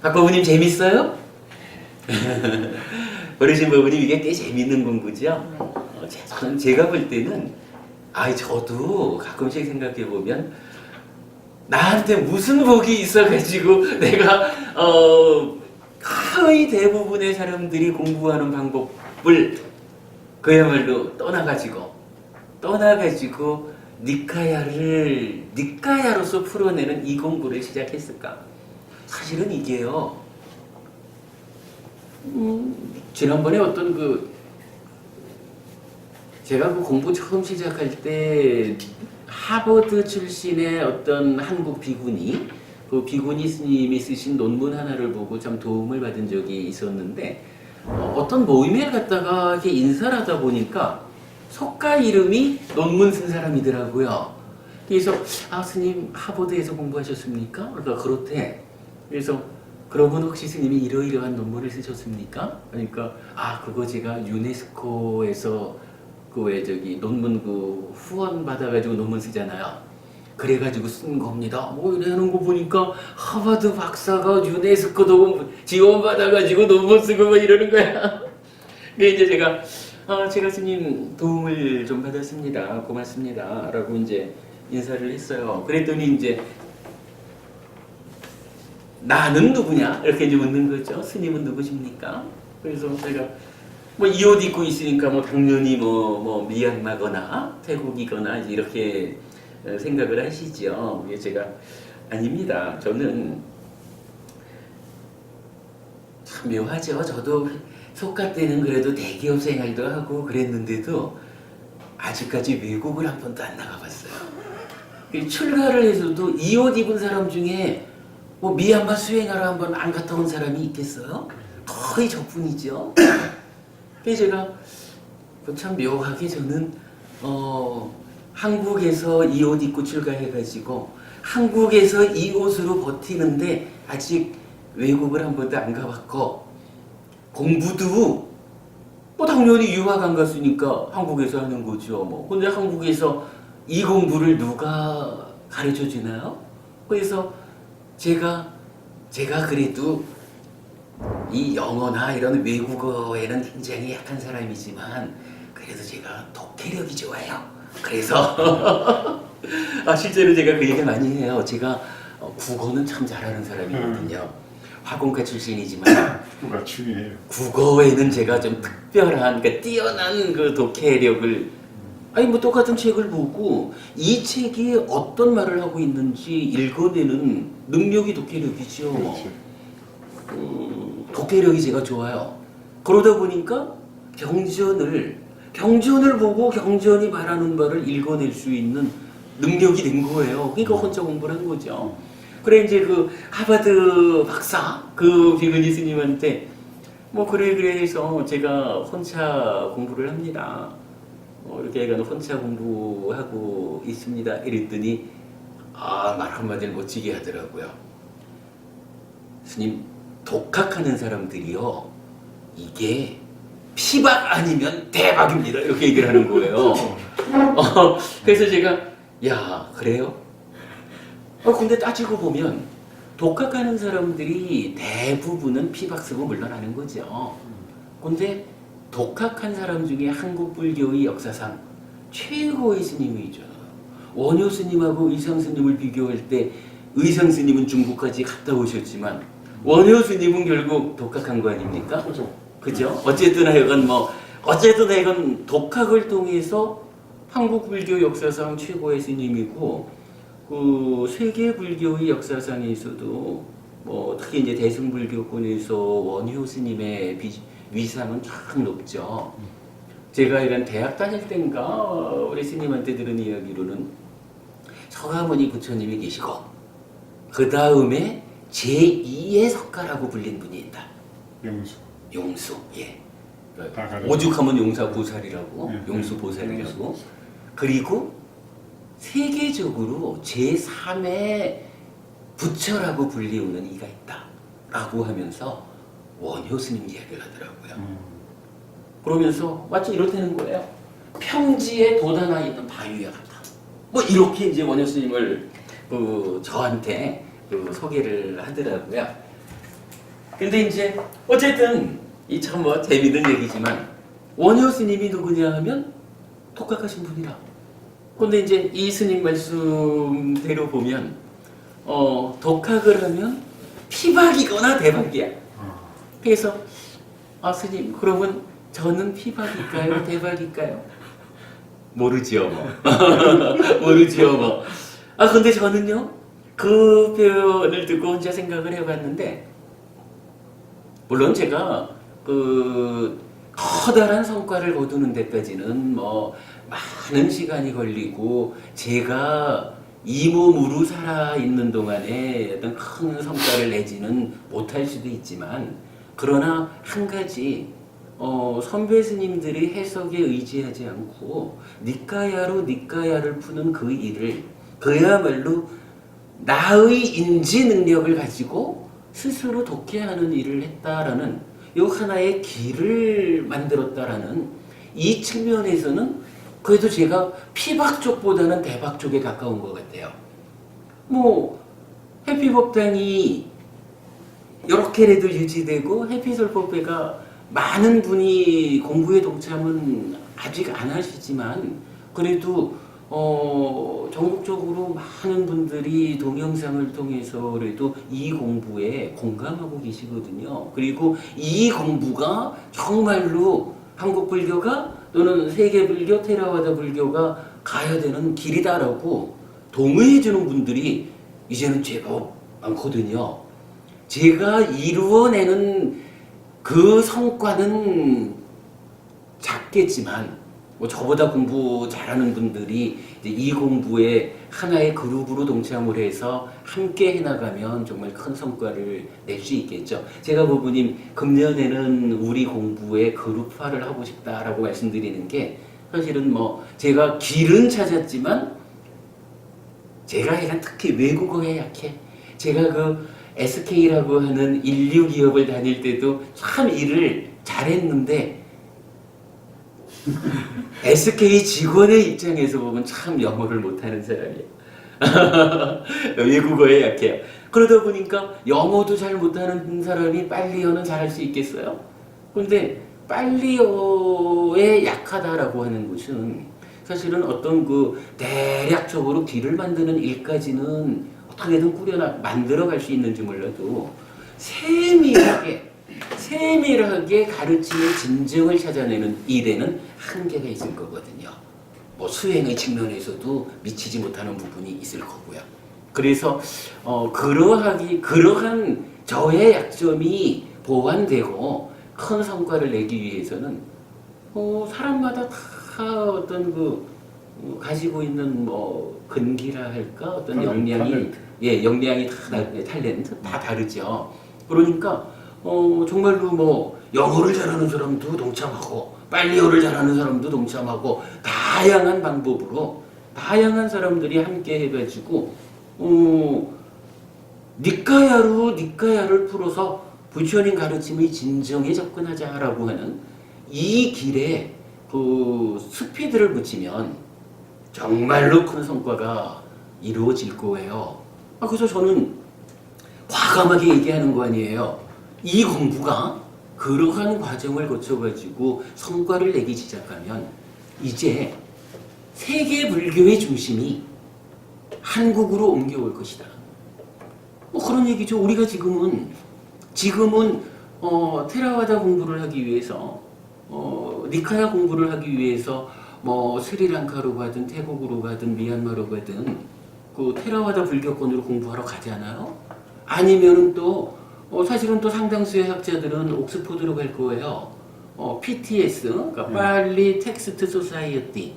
박법부님 재밌어요? 어르신 법부님 이게 꽤 재밌는 공부죠? 저는 제가 볼 때는 저도 가끔씩 생각해 보면 나한테 무슨 복이 있어가지고 내가 거의 대부분의 사람들이 공부하는 방법을 그야말로 떠나가지고 니카야로서 풀어내는 이 공부를 시작했을까? 사실은 이게요. 지난번에 제가 공부 처음 시작할 때 하버드 출신의 어떤 한국 비구니, 그 비구니 스님이 쓰신 논문 하나를 보고 참 도움을 받은 적이 있었는데, 어떤 모임에 갔다가 이렇게 인사를 하다 보니까 석가 이름이 논문 쓴 사람이더라고요. 그래서 스님 하버드에서 공부하셨습니까? 그러니까 그렇대. 그래서 그러면 혹시 스님이 이러이러한 논문을 쓰셨습니까? 그러니까 그거 제가 유네스코에서 논문 후원 받아가지고 논문 쓰잖아요. 그래가지고 쓴 겁니다. 이러는 거 보니까 하버드 박사가 유네스코도 지원 받아가지고 논문 쓰고 이러는 거야. 근데 이제 제가 스님 도움을 좀 받았습니다. 고맙습니다. 라고 이제 인사를 했어요. 그랬더니 이제 나는 누구냐? 이렇게 이제 묻는 거죠. 스님은 누구십니까? 그래서 제가 이 옷 입고 있으니까 당연히 미얀마거나 태국이거나 이렇게 생각을 하시죠. 제가 아닙니다. 저는 참 묘하죠. 저도 속가 때는 그래도 대기업 생활도 하고 그랬는데도 아직까지 외국을 한 번도 안 나가봤어요. 출가를 해서도 이 옷 입은 사람 중에 미얀마 수행하러 한 번 안 갔다 온 사람이 있겠어요? 거의 저뿐이죠. 그래서 제가 참 묘하게 저는 한국에서 이 옷 입고 출가해가지고 한국에서 이 옷으로 버티는데 아직 외국을 한 번도 안 가봤고, 공부도 당연히 유학 안 갔으니까 한국에서 하는 거죠. 근데 한국에서 이 공부를 누가 가르쳐 주나요? 그래서 제가 그래도 이 영어나 이런 외국어에는 굉장히 약한 사람이지만 그래도 제가 독해력이 좋아요. 그래서 실제로 제가 그 얘기 많이 해요. 제가 국어는 참 잘하는 사람이거든요. 화공과 출신이지만 국어에는 제가 좀 특별한, 뛰어난 그 독해력을, 똑같은 책을 보고 이 책이 어떤 말을 하고 있는지 읽어내는 능력이 독해력이죠. 독해력이 제가 좋아요. 그러다 보니까 경전을 보고 경전이 말하는 바를 읽어낼 수 있는 능력이 된 거예요. 그러니까 혼자 공부를 한 거죠. 그래 이제 하버드 박사 비그니 스님한테 그래 해서 제가 혼자 공부를 합니다. 이렇게 해가 혼자 공부하고 있습니다. 이랬더니 말 한마디를 멋지게 하더라고요. 스님, 독학하는 사람들이요, 이게 피박 아니면 대박입니다. 이렇게 얘기를 하는 거예요. 그래서 제가 그래요? 근데 따지고 보면 독학하는 사람들이 대부분은 피박 쓰고 물러나는 거죠. 근데 독학한 사람 중에 한국 불교의 역사상 최고의 스님이죠. 원효 스님하고 의상 스님을 비교할 때 의상 스님은 중국까지 갔다 오셨지만 원효 스님은 결국 독학한 거 아닙니까? 그죠? 어쨌든 하여간 독학을 통해서 한국 불교 역사상 최고의 스님이고, 세계 불교의 역사상에서도 특히 이제 대승불교권에서 원효 스님의 위상은 참 높죠. 제가 이런 대학 다닐 땐가 우리 스님한테 들은 이야기로는 서가모니 부처님이 계시고 그 다음에 제2의 석가라고 불린 분이 있다. 용수. 예. 오죽하면 용사보살이라고, 용수보살이라고. 그리고 세계적으로 제3의 부처라고 불리우는 이가 있다 라고 하면서 원효 스님 이야기를 하더라고요. 그러면서 마치 이렇다는 거예요. 평지에 돋아나 있는 바위와 같다. 이렇게 이제 원효 스님을 저한테 소개를 하더라고요. 근데 이제 어쨌든 이 참 뭐 재미있는 얘기지만 원효 스님이 누구냐 하면 독학하신 분이라. 근데 이제 이 스님 말씀대로 보면 독학을 하면 피박이거나 대박이야. 그래서 스님 그러면 저는 피박일까요? 대박일까요? 모르지요 뭐. 모르지요 뭐. 근데 저는요 그 표현을 듣고 혼자 생각을 해봤는데, 물론 제가 그 커다란 성과를 거두는 데까지는 뭐 많은 시간이 걸리고 제가 이 몸으로 살아 있는 동안에 어떤 큰 성과를 내지는 못할 수도 있지만, 그러나 한 가지 선배 스님들의 해석에 의지하지 않고 니까야로 니까야를 푸는 그 일을 그야말로 나의 인지 능력을 가지고 스스로 독해하는 일을 했다라는 요 하나의 길을 만들었다라는 이 측면에서는 그래도 제가 피박 쪽보다는 대박 쪽에 가까운 것 같아요. 뭐 해피법당이 이렇게라도 유지되고 해피솔법회가 많은 분이 공부에 동참은 아직 안 하시지만 그래도 전국적으로 많은 분들이 동영상을 통해서라도 이 공부에 공감하고 계시거든요. 그리고 이 공부가 정말로 한국 불교가 또는 세계 불교, 테라와다 불교가 가야 되는 길이다라고 동의해주는 분들이 이제는 제법 많거든요. 제가 이루어내는 그 성과는 작겠지만 뭐 저보다 공부 잘하는 분들이 이제 이 공부에 하나의 그룹으로 동참을 해서 함께 해나가면 정말 큰 성과를 낼 수 있겠죠. 제가 부부님 금년에는 우리 공부에 그룹화를 하고 싶다라고 말씀드리는 게, 사실은 뭐 제가 길은 찾았지만 제가 약간 특히 외국어에 약해. 제가 그 SK라고 하는 인류 기업을 다닐 때도 참 일을 잘했는데 SK 직원의 입장에서 보면 참 영어를 못하는 사람이에요. 외국어에 약해요. 그러다 보니까 영어도 잘 못하는 사람이 빨리어는 잘할 수 있겠어요? 근데 빨리어에 약하다라고 하는 것은 사실은 어떤 그 대략적으로 길을 만드는 일까지는 어떻게든 만들어 갈 수 있는지 몰라도 세밀하게 가르침의 진정을 찾아내는 일에는 한계가 있을 거거든요. 뭐 수행의 측면에서도 미치지 못하는 부분이 있을 거고요. 그래서 그러한 저의 약점이 보완되고 큰 성과를 내기 위해서는 사람마다 다 어떤 가지고 있는 뭐 근기라 할까 어떤 역량이 탤런트 다 다르죠. 그러니까 정말로 뭐 영어를 잘하는 사람도 동참하고 빨리어를 잘하는 사람도 동참하고 다양한 방법으로 다양한 사람들이 함께 해가지고 니까야를 풀어서 부처님 가르침의 진정에 접근하자라고 하는 이 길에 그 스피드를 붙이면 정말로 큰 성과가 이루어질 거예요. 그래서 저는 과감하게 얘기하는 거 아니에요. 이 공부가 그러한 과정을 거쳐가지고 성과를 내기 시작하면 이제 세계 불교의 중심이 한국으로 옮겨올 것이다. 뭐 그런 얘기죠. 우리가 지금은 테라와다 공부를 하기 위해서 니카야 공부를 하기 위해서 뭐 스리랑카로 가든 태국으로 가든 미얀마로 가든 그 테라와다 불교권으로 공부하러 가잖아요. 아니면은 또 사실은 또 상당수의 학자들은 옥스포드로 갈 거예요. PTS, 그러니까 빨리 텍스트 소사이어티.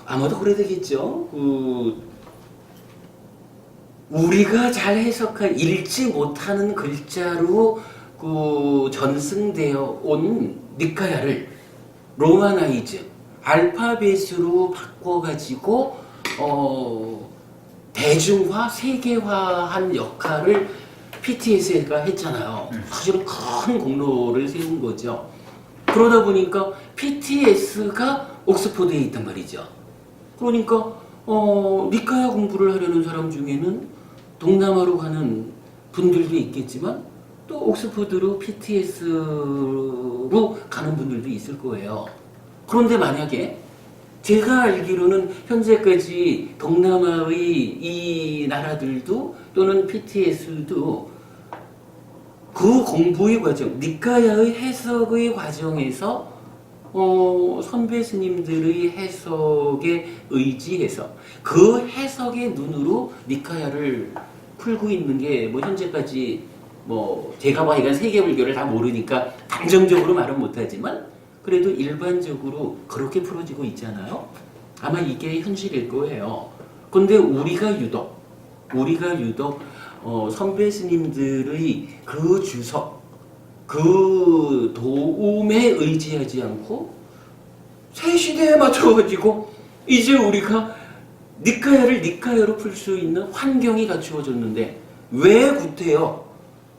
아마도 그래 되겠죠. 우리가 잘 읽지 못하는 글자로 전승되어 온 니카야를 로마나이즈, 알파벳으로 바꿔가지고 대중화, 세계화한 역할을 PTS가 했잖아요. 사실은 큰 공로를 세운 거죠. 그러다 보니까 PTS가 옥스포드에 있단 말이죠. 그러니까 니카야 공부를 하려는 사람 중에는 동남아로 가는 분들도 있겠지만 또 옥스퍼드로 PTS로 가는 분들도 있을 거예요. 그런데 만약에 제가 알기로는 현재까지 동남아의 이 나라들도 또는 PTS도 그 공부의 과정, 니까야의 해석의 과정에서 선배 스님들의 해석에 의지해서 그 해석의 눈으로 니까야를 풀고 있는 게 뭐 현재까지 뭐 제가 뭐 이건 세계 불교를 다 모르니까 단정적으로 말은 못하지만 그래도 일반적으로 그렇게 풀어지고 있잖아요. 아마 이게 현실일 거예요. 근데 우리가 유독 선배 스님들의 그 주석, 그 도움에 의지하지 않고 새 시대에 맞춰가지고 이제 우리가 니까야를 니까야로 풀 수 있는 환경이 갖추어졌는데 왜 구태여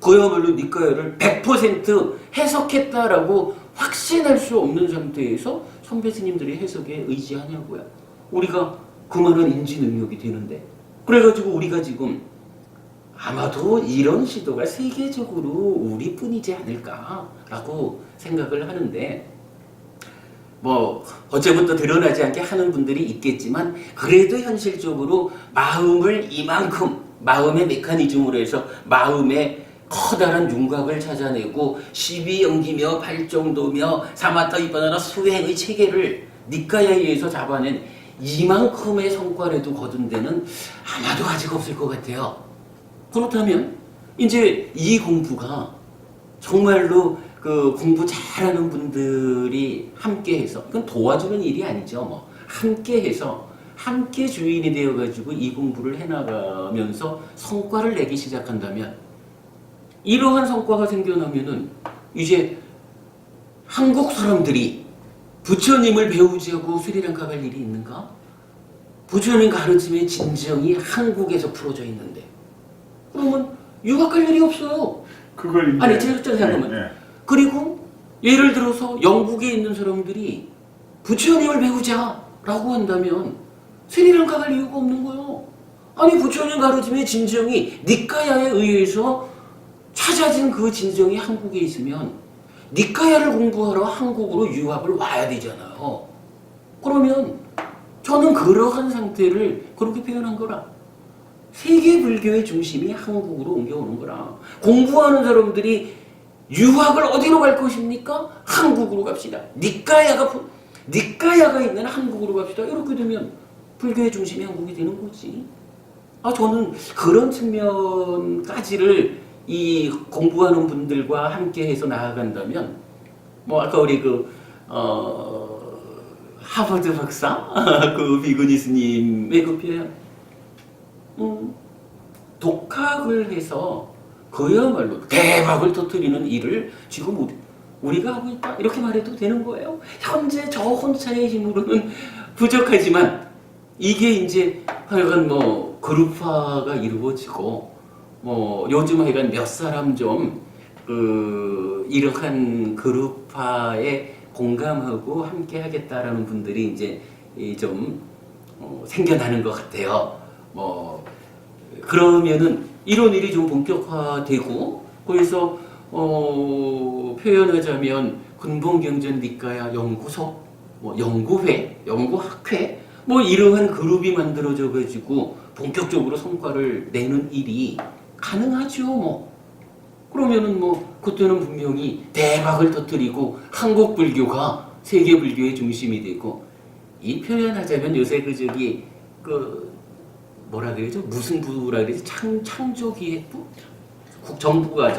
그야말로 니까야를 100% 해석했다라고 확신할 수 없는 상태에서 선배 스님들의 해석에 의지하냐고요. 우리가 그만한 인지 능력이 되는데 그래가지고 우리가 지금 아마도 이런 시도가 세계적으로 우리뿐이지 않을까라고 생각을 하는데 뭐 어제부터 드러나지 않게 하는 분들이 있겠지만 그래도 현실적으로 마음을 이만큼 마음의 메커니즘으로 해서 마음의 커다란 윤곽을 찾아내고 12연기며 발정도며 사마타 이바나나 수행의 체계를 니까야에 의해서 잡아낸 이만큼의 성과라도 거둔 데는 아마도 아직 없을 것 같아요. 그렇다면 이제 이 공부가 정말로 그 공부 잘하는 분들이 함께해서 이건 도와주는 일이 아니죠. 뭐 함께해서 함께 주인이 되어가지고 이 공부를 해나가면서 성과를 내기 시작한다면 이러한 성과가 생겨나면은 이제 한국 사람들이 부처님을 배우자고 스리랑카 갈 일이 있는가? 부처님 가르침의 진정이 한국에서 풀어져 있는데 그러면 유학 갈 일이 없어요. 그걸 아니 제가 생각하면 그리고 예를 들어서 영국에 있는 사람들이 부처님을 배우자라고 한다면 스리랑카 갈 이유가 없는 거예요. 아니 부처님 가르침의 진정이 니까야에 의해서 찾아진 그 진정이 한국에 있으면 니까야를 공부하러 한국으로 유학을 와야 되잖아요. 그러면 저는 그러한 상태를 그렇게 표현한 거라. 세계 불교의 중심이 한국으로 옮겨오는 거라. 공부하는 사람들이 유학을 어디로 갈 것입니까? 한국으로 갑시다. 니까야가 있는 한국으로 갑시다. 이렇게 되면 불교의 중심이 한국이 되는 거지. 저는 그런 측면까지를 이 공부하는 분들과 함께해서 나아간다면, 뭐 아까 우리 하버드 박사 그 비구니 스님의 그 표현, 독학을 해서 그야말로 대박을 터뜨리는 일을 지금 우리가 하고 있다 이렇게 말해도 되는 거예요. 현재 저 혼자의 힘으로는 부족하지만 이게 이제 하여간 뭐 그룹화가 이루어지고 뭐 요즘 하여간 몇 사람 좀 이러한 그룹화에 공감하고 함께 하겠다라는 분들이 이제 좀 생겨나는 것 같아요. 뭐 그러면은 이런 일이 좀 본격화되고 그래서 표현하자면 근본경전 니까야 연구소, 뭐 연구회, 연구학회 뭐 이러한 그룹이 만들어져 가지고 본격적으로 성과를 내는 일이 가능하죠. 뭐 그러면은 뭐 그때는 분명히 대박을 터뜨리고 한국 불교가 세계 불교의 중심이 되고 이 표현하자면 요새 뭐라 그러죠? 무슨 부라 그러지? 창조기획부? 정부가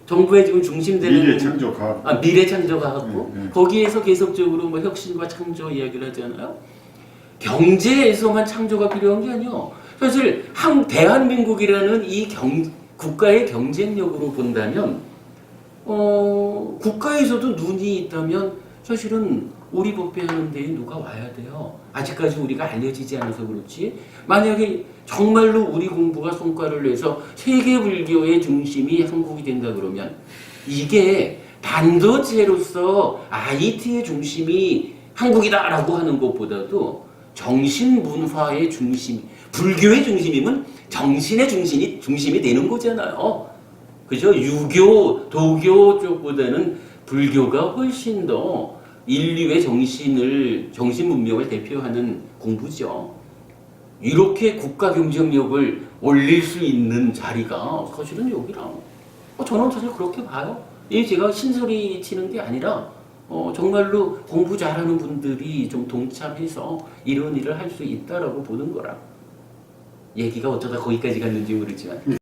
정부의 지금 중심되는 미래창조과학부. 미래창조과학부. 거기에서 계속적으로 뭐 혁신과 창조 이야기를 하잖아요. 경제에서만 창조가 필요한 게 아니요. 사실 대한민국이라는 이 국가의 경쟁력으로 본다면 국가에서도 눈이 있다면 사실은 우리 법회하는 데에 누가 와야 돼요. 아직까지 우리가 알려지지 않아서 그렇지. 만약에 정말로 우리 공부가 성과를 내서 세계 불교의 중심이 한국이 된다 그러면 이게 반도체로서 IT의 중심이 한국이다라고 하는 것보다도 정신 문화의 중심, 불교의 중심이면 정신의 중심이 되는 거잖아요. 그죠? 유교, 도교 쪽보다는 불교가 훨씬 더 인류의 정신 문명을 대표하는 공부죠. 이렇게 국가 경쟁력을 올릴 수 있는 자리가 사실은 여기라. 저는 사실 그렇게 봐요. 이게 제가 신소리 치는 게 아니라 정말로 공부 잘하는 분들이 좀 동참해서 이런 일을 할 수 있다라고 보는 거라. 얘기가 어쩌다 거기까지 갔는지 모르지만.